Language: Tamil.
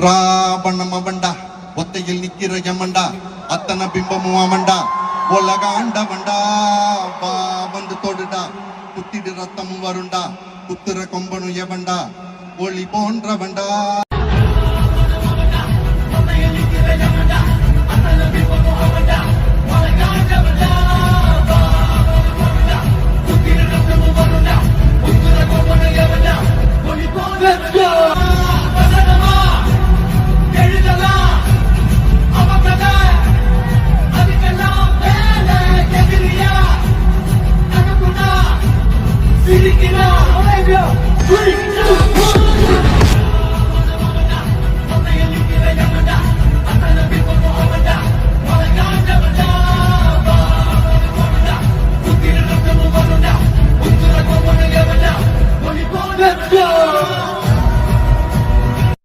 ராவணம் அவன்டா, ஒத்தையில் நிக்கிற யமன்டா, அத்தனை பிம்பமும் அவன்டா, உலக ஆண்டவன்டா. வா வந்து தொடுடா, குத்திடு ரத்தமும் வருண்டா, குத்துற கொம்பனும் எவன்டா, ஒளி போன்றவன்டா. அவன்டா